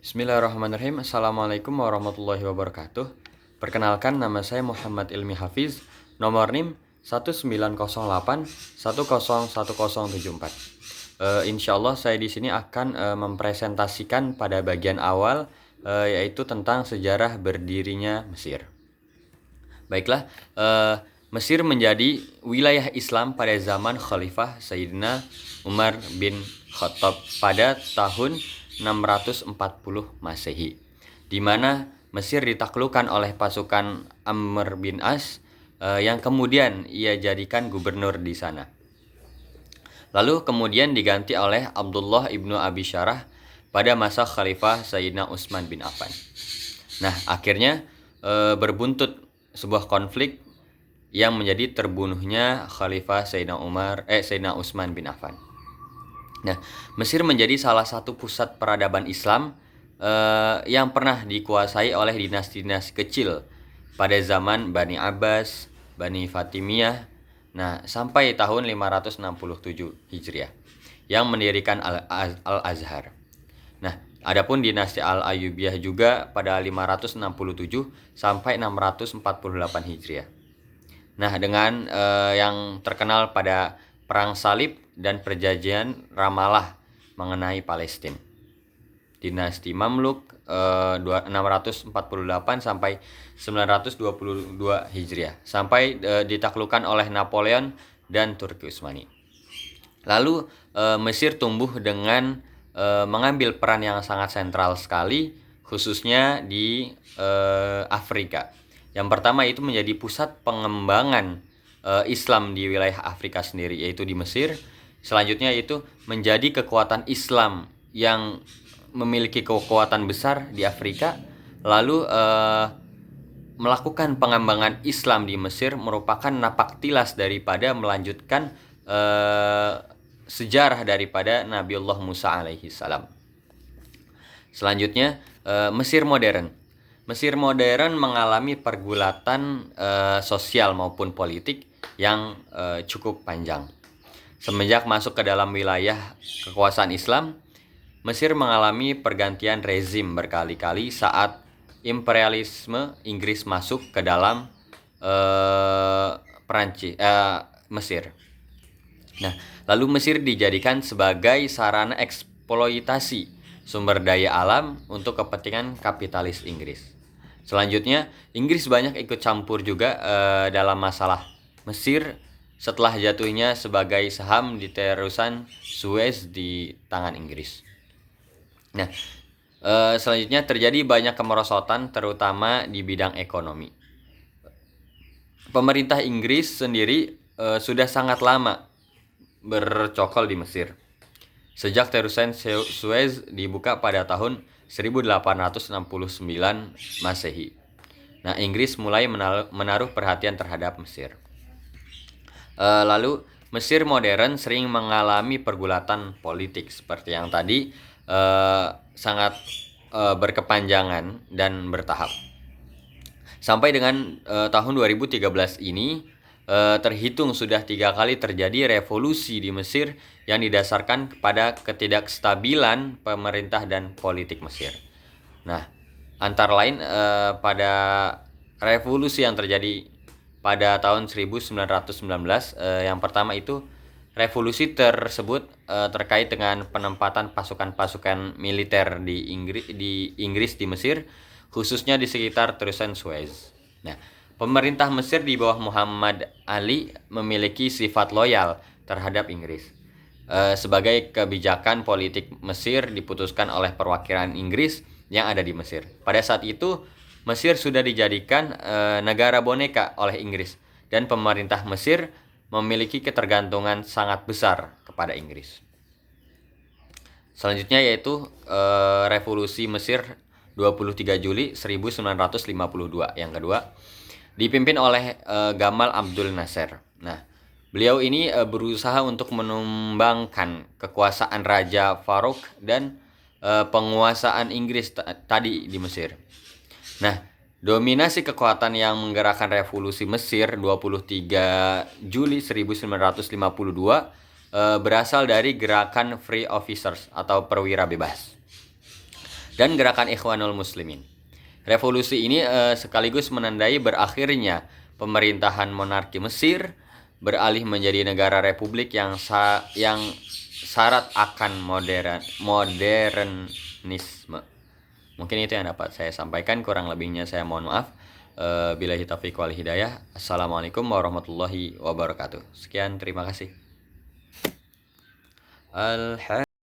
Bismillahirrahmanirrahim. Assalamualaikum warahmatullahi wabarakatuh. Perkenalkan, nama saya Muhammad Ilmi Hafiz. Nomor NIM 1908101074. Insyaallah saya di sini akan mempresentasikan pada bagian awal, yaitu tentang sejarah berdirinya Mesir. Baiklah, Mesir menjadi wilayah Islam pada zaman Khalifah Sayyidina Umar bin Khattab pada tahun 640 Masehi, di mana Mesir ditaklukkan oleh pasukan Amr bin As, yang kemudian ia jadikan gubernur di sana. Lalu kemudian diganti oleh Abdullah ibnu Abi Syarah pada masa Khalifah Sayyidina Utsman bin Affan. Nah, akhirnya berbuntut sebuah konflik yang menjadi terbunuhnya Khalifah Sayyidina Utsman bin Affan. Nah, Mesir menjadi salah satu pusat peradaban Islam yang pernah dikuasai oleh dinasti-dinasti kecil pada zaman Bani Abbas, Bani Fatimiyah, sampai tahun 567 Hijriah yang mendirikan Al-Azhar. Nah, adapun dinasti Al-Ayyubiyah juga pada 567 sampai 648 Hijriah. Nah, dengan yang terkenal pada Perang Salib dan Perjanjian Ramallah mengenai Palestina. Dinasti Mamluk 648 sampai 922 Hijriah sampai ditaklukkan oleh Napoleon dan Turki Utsmani. Lalu Mesir tumbuh dengan mengambil peran yang sangat sentral sekali, khususnya di Afrika. Yang pertama itu menjadi pusat pengembangan Islam di wilayah Afrika sendiri, yaitu di Mesir. Selanjutnya itu menjadi kekuatan Islam yang memiliki kekuatan besar di Afrika. Lalu melakukan pengembangan Islam di Mesir merupakan napak tilas daripada melanjutkan sejarah daripada Nabiullah Musa alaihi salam. Selanjutnya Mesir modern. Mesir modern mengalami pergulatan sosial maupun politik yang cukup panjang. Semenjak masuk ke dalam wilayah kekuasaan Islam, Mesir mengalami pergantian rezim berkali-kali saat imperialisme Inggris masuk ke dalam Mesir. Nah, lalu Mesir dijadikan sebagai sarana eksploitasi sumber daya alam untuk kepentingan kapitalis Inggris. Selanjutnya, Inggris banyak ikut campur juga dalam masalah Mesir setelah jatuhnya sebagai saham di terusan Suez di tangan Inggris. Nah, selanjutnya terjadi banyak kemerosotan terutama di bidang ekonomi. Pemerintah Inggris sendiri sudah sangat lama bercokol di Mesir. Sejak terusan Suez dibuka pada tahun 1869 Masehi. Nah, Inggris mulai menaruh perhatian terhadap Mesir. Lalu Mesir modern sering mengalami pergulatan politik seperti yang tadi, sangat berkepanjangan dan bertahap. Sampai dengan tahun 2013 ini terhitung sudah 3 kali terjadi revolusi di Mesir yang didasarkan kepada ketidakstabilan pemerintah dan politik Mesir. Nah, antara lain pada revolusi yang terjadi pada tahun 1919, yang pertama itu revolusi tersebut terkait dengan penempatan pasukan-pasukan militer di Inggris di Mesir, khususnya di sekitar terusan Suez. Nah, pemerintah Mesir di bawah Muhammad Ali memiliki sifat loyal terhadap Inggris. Sebagai kebijakan politik Mesir diputuskan oleh perwakilan Inggris yang ada di Mesir. Pada saat itu, Mesir sudah dijadikan negara boneka oleh Inggris, dan pemerintah Mesir memiliki ketergantungan sangat besar kepada Inggris. Selanjutnya yaitu Revolusi Mesir 23 Juli 1952 yang kedua, dipimpin oleh Gamal Abdul Nasser. Nah, beliau ini berusaha untuk menumbangkan kekuasaan Raja Farouk dan penguasaan Inggris tadi di Mesir. Nah, dominasi kekuatan yang menggerakkan revolusi Mesir 23 Juli 1952 berasal dari gerakan Free Officers atau perwira bebas. dan gerakan Ikhwanul Muslimin. Revolusi ini sekaligus menandai berakhirnya pemerintahan monarki Mesir, beralih menjadi negara republik yang syarat akan modernisme. Mungkin itu yang dapat saya sampaikan, kurang lebihnya saya mohon maaf. Billahi taufiq wal hidayah. Assalamualaikum warahmatullahi wabarakatuh. Sekian, terima kasih.